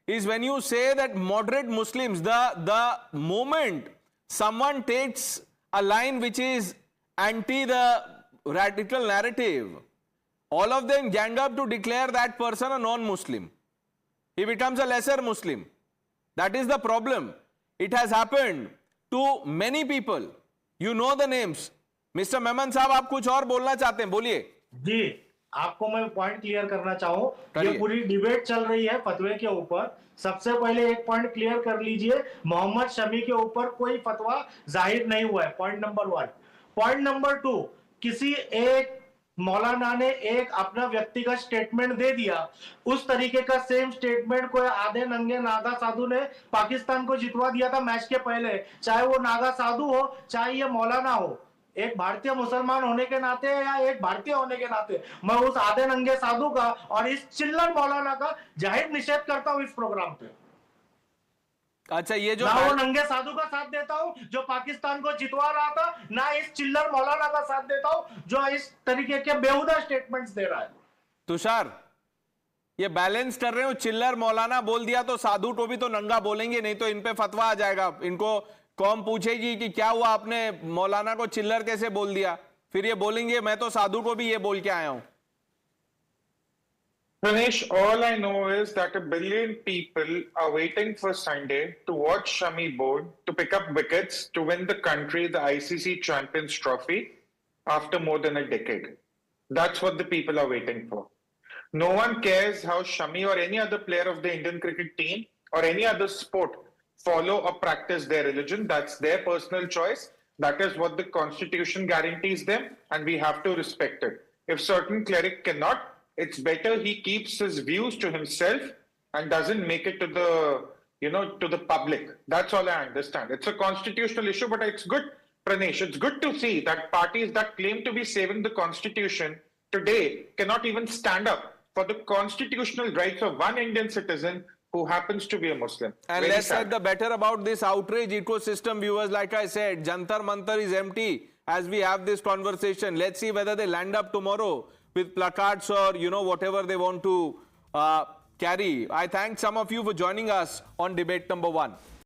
is when you say that moderate Muslims, the moment someone takes a line which is anti the radical narrative, all of them gang up to declare that person a non-Muslim. He becomes a lesser Muslim. That is the problem. It has happened to many people. You know the names. Mr. Memon साहब, आप कुछ और बोलना चाहते हैं, बोलिए। जी, आपको मैं पॉइंट क्लियर करना चाहूं। ये पूरी डिबेट चल रही है फतवे के ऊपर। सबसे पहले एक पॉइंट क्लियर कर लीजिए, मोहम्मद शमी के ऊपर कोई फतवा जाहिर नहीं हुआ है। Point number 1। पॉइंट नंबर 2, किसी एक मौलाना ने एक अपना व्यक्तिगत स्टेटमेंट दे दिया, उस तरीके का सेम स्टेटमेंट कोई आधे नंगे नागा साधु ने पाकिस्तान को जितवा दिया था मैच के पहले। चाहे वो नागा साधु हो, चाहे ये मौलाना हो, एक भारतीय मुसलमान होने के नाते या एक भारतीय होने के नाते मैं उस आधे नंगे साधु का और इस चिल्लर मौलाना का जाहिर निषेध करता हूं इस प्रोग्राम पे। अच्छा, ये जो ना वो नंगे साधु का साथ देता हूं जो पाकिस्तान को जितवा रहा था, ना इस चिल्लर मौलाना का साथ देता हूं जो इस तरीके के बेहुदा स्टेटमेंट्स दे रहा है। तुषार, ये बैलेंस कर रहे हो, चिल्लर मौलाना बोल दिया तो साधु को भी तो नंगा बोलेंगे, नहीं तो इन पे फतवा आ जाएगा। इनको कौम पूछेगी कि क्या हुआ, आपने मौलाना को चिल्लर कैसे बोल दिया, फिर ये बोलेंगे मैं तो साधु को भी ये बोल के आया हूं। Pranesh, all I know is that 1 billion people are waiting for Sunday to watch Shami Board to pick up wickets to win the country the ICC Champions Trophy after more than a decade. That's what the people are waiting for. No one cares how Shami or any other player of the Indian cricket team or any other sport follow or practice their religion. That's their personal choice. That is what the Constitution guarantees them, and we have to respect it. If certain cleric cannot, it's better he keeps his views to himself and doesn't make it to the public. That's all I understand. It's a constitutional issue, but it's good, Pranesh. It's good to see that parties that claim to be saving the Constitution today cannot even stand up for the constitutional rights of one Indian citizen who happens to be a Muslim. And Very less sad. said, the better about this outrage ecosystem, viewers. Like I said, Jantar Mantar is empty as we have this conversation. Let's see whether they land up tomorrow with placards or, whatever they want to carry. I thank some of you for joining us on debate number 1.